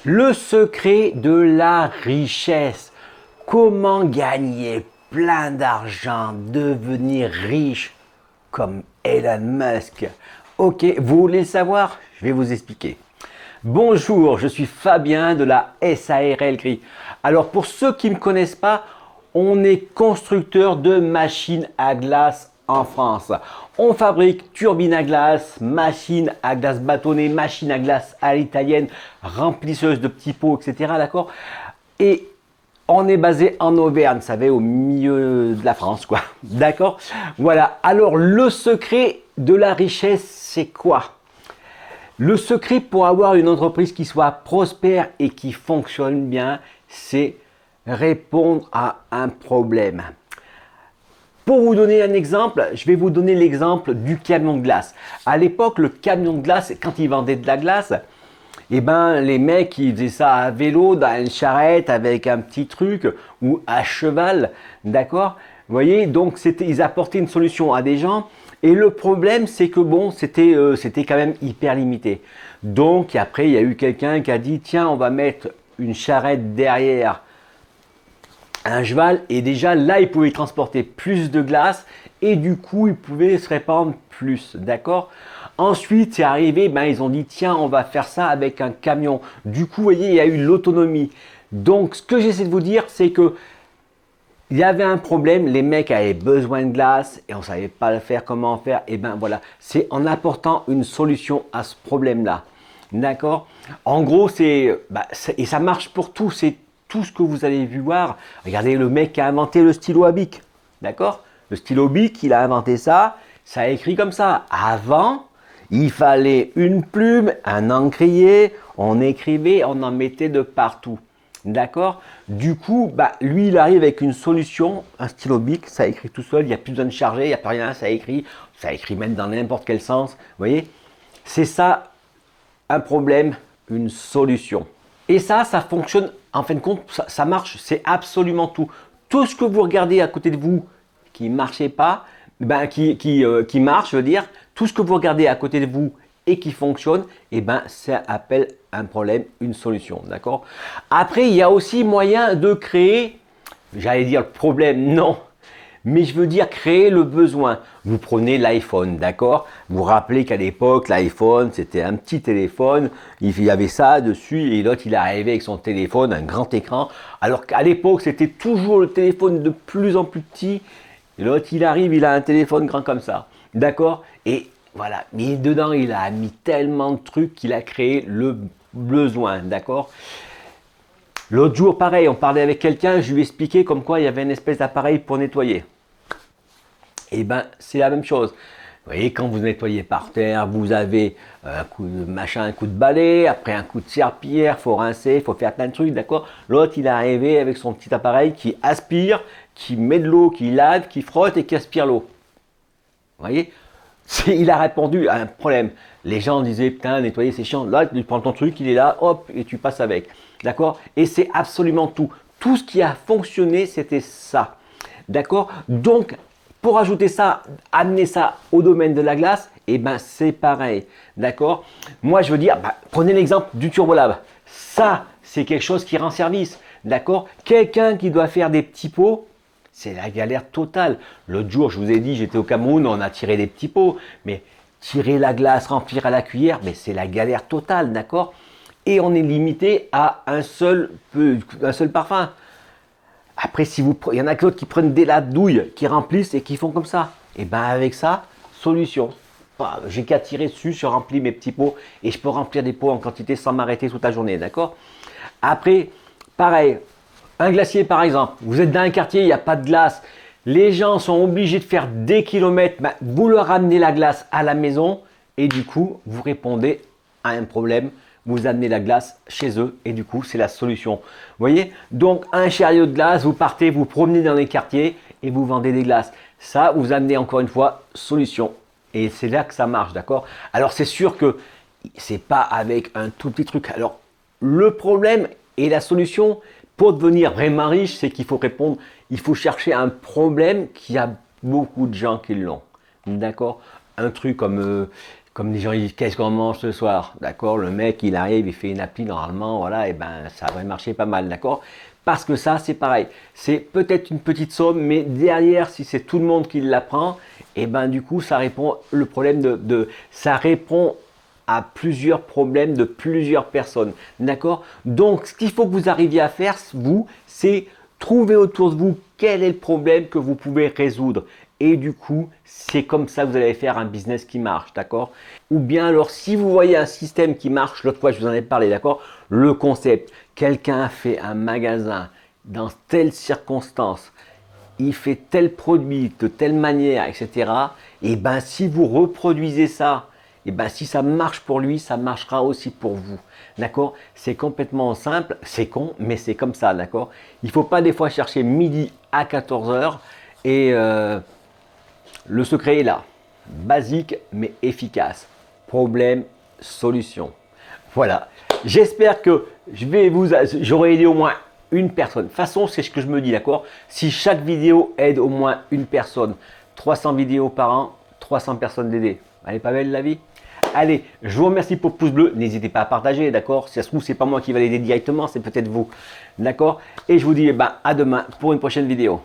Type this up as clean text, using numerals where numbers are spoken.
Le secret de la richesse. Comment gagner plein d'argent, devenir riche comme Elon Musk. Ok, vous voulez le savoir? Je vais vous expliquer. Bonjour, je suis Fabien de la SARL Gris. Alors pour ceux qui ne me connaissent pas, on est constructeur de machines à glace en France. On fabrique turbines à glace, machines à glace bâtonnées, machines à glace à l'italienne, remplisseuses de petits pots, etc. D'accord? Et on est basé en Auvergne, vous savez, au milieu de la France, quoi. D'accord? Voilà. Alors, le secret de la richesse, c'est quoi? Le secret pour avoir une entreprise qui soit prospère et qui fonctionne bien, c'est répondre à un problème. Pour vous donner un exemple, je vais vous donner l'exemple du camion de glace. À l'époque, le camion de glace, quand ils vendaient de la glace, eh ben, les mecs, ils faisaient ça à vélo, dans une charrette, avec un petit truc, ou à cheval, d'accord? Vous voyez, donc ils apportaient une solution à des gens. Et le problème, c'est que bon, c'était quand même hyper limité. Donc après, il y a eu quelqu'un qui a dit, tiens, on va mettre une charrette derrière un cheval. Et déjà, là, il pouvait transporter plus de glace. Et du coup, il pouvait se répandre plus, d'accord? Ensuite, c'est arrivé, ben, ils ont dit, tiens, on va faire ça avec un camion. Du coup, vous voyez, il y a eu l'autonomie. Donc, ce que j'essaie de vous dire, c'est que il y avait un problème, les mecs avaient besoin de glace et on ne savait pas le faire, comment faire. Et ben voilà, c'est en apportant une solution à ce problème-là. D'accord? En gros, et ça marche pour tout, c'est tout ce que vous avez vu voir. Regardez le mec qui a inventé le stylo à bic. D'accord? Le stylo bic, il a inventé ça, ça a écrit comme ça. Avant, il fallait une plume, un encrier, on écrivait, on en mettait de partout. D'accord? Du coup, lui, il arrive avec une solution, un stylo bic, ça écrit tout seul, il n'y a plus besoin de charger, il n'y a pas rien, ça écrit même dans n'importe quel sens. Vous voyez? C'est ça, un problème, une solution. Et ça fonctionne, en fin de compte, ça marche, c'est absolument tout. Tout ce que vous regardez à côté de vous qui ne marchait pas, qui marche, je veux dire, tout ce que vous regardez à côté de vous et qui fonctionne, ça appelle un problème, une solution, d'accord? Après, il y a aussi moyen de créer, j'allais dire le problème, non, mais je veux dire créer le besoin. Vous prenez l'iPhone, d'accord? Vous vous rappelez qu'à l'époque, l'iPhone, c'était un petit téléphone, il y avait ça dessus, et l'autre, il est arrivé avec son téléphone, un grand écran, alors qu'à l'époque, c'était toujours le téléphone de plus en plus petit, et l'autre, il arrive, il a un téléphone grand comme ça, d'accord? Et voilà, mais dedans, il a mis tellement de trucs qu'il a créé le besoin, d'accord? L'autre jour, pareil, on parlait avec quelqu'un, je lui expliquais comme quoi il y avait une espèce d'appareil pour nettoyer. Et c'est la même chose. Vous voyez, quand vous nettoyez par terre, vous avez un coup de machin, un coup de balai, après un coup de serpillière, il faut rincer, il faut faire plein de trucs, d'accord? L'autre, il est arrivé avec son petit appareil qui aspire, qui met de l'eau, qui lave, qui frotte et qui aspire l'eau. Vous voyez? Il a répondu à un problème. Les gens disaient, putain, nettoyer c'est chiant. Là, tu prends ton truc, il est là, hop, et tu passes avec. D'accord? Et c'est absolument tout. Tout ce qui a fonctionné, c'était ça. D'accord? Donc, pour ajouter ça, amener ça au domaine de la glace, c'est pareil. D'accord? Moi, je veux dire, prenez l'exemple du turbolab. Ça, c'est quelque chose qui rend service. D'accord? Quelqu'un qui doit faire des petits pots, c'est la galère totale. L'autre jour, je vous ai dit, j'étais au Cameroun, on a tiré des petits pots. Mais tirer la glace, remplir à la cuillère, c'est la galère totale, d'accord? Et on est limité à un seul parfum. Après, il y en a d'autres qui prennent des lattes douilles, qui remplissent et qui font comme ça. Et avec ça, solution. J'ai qu'à tirer dessus, je remplis mes petits pots et je peux remplir des pots en quantité sans m'arrêter toute la journée, d'accord? Après, pareil, un glacier par exemple, vous êtes dans un quartier, il n'y a pas de glace, les gens sont obligés de faire des kilomètres, vous leur ramenez la glace à la maison et du coup, vous répondez à un problème, vous amenez la glace chez eux et du coup, c'est la solution. Vous voyez? Donc, un chariot de glace, vous partez, vous promenez dans les quartiers et vous vendez des glaces. Ça, vous amenez encore une fois, solution. Et c'est là que ça marche, d'accord? Alors, c'est sûr que c'est pas avec un tout petit truc. Alors, le problème et la solution, pour devenir vraiment riche, c'est qu'il faut répondre, il faut chercher un problème qui a beaucoup de gens qui l'ont. D'accord? Un truc comme Comme les gens ils disent, qu'est-ce qu'on mange ce soir? D'accord, le mec il arrive, il fait une appli normalement, voilà, et ben ça devrait marcher pas mal, d'accord? Parce que ça, c'est pareil. C'est peut-être une petite somme, mais derrière, si c'est tout le monde qui l'apprend, et ben du coup, ça répond le problème ça répond à plusieurs problèmes de plusieurs personnes. D'accord? Donc, ce qu'il faut que vous arriviez à faire, vous, c'est trouver autour de vous quel est le problème que vous pouvez résoudre. Et du coup, c'est comme ça que vous allez faire un business qui marche, d'accord? Ou bien alors, si vous voyez un système qui marche, l'autre fois je vous en ai parlé, d'accord? Le concept, quelqu'un fait un magasin dans telle circonstance, il fait tel produit de telle manière, etc. Et ben si vous reproduisez ça, et ben si ça marche pour lui, ça marchera aussi pour vous. D'accord? C'est complètement simple, c'est con, mais c'est comme ça, d'accord? Il ne faut pas des fois chercher midi à 14 heures et le secret est là. Basique mais efficace. Problème, solution. Voilà. J'espère que j'aurai aidé au moins une personne. De toute façon, c'est ce que je me dis, d'accord? Si chaque vidéo aide au moins une personne, 300 vidéos par an, 300 personnes d'aider. Elle est pas belle la vie? Allez, je vous remercie pour le pouce bleu. N'hésitez pas à partager, d'accord? Si ça se trouve, c'est pas moi qui va l'aider directement, c'est peut-être vous. D'accord? Et je vous dis à demain pour une prochaine vidéo.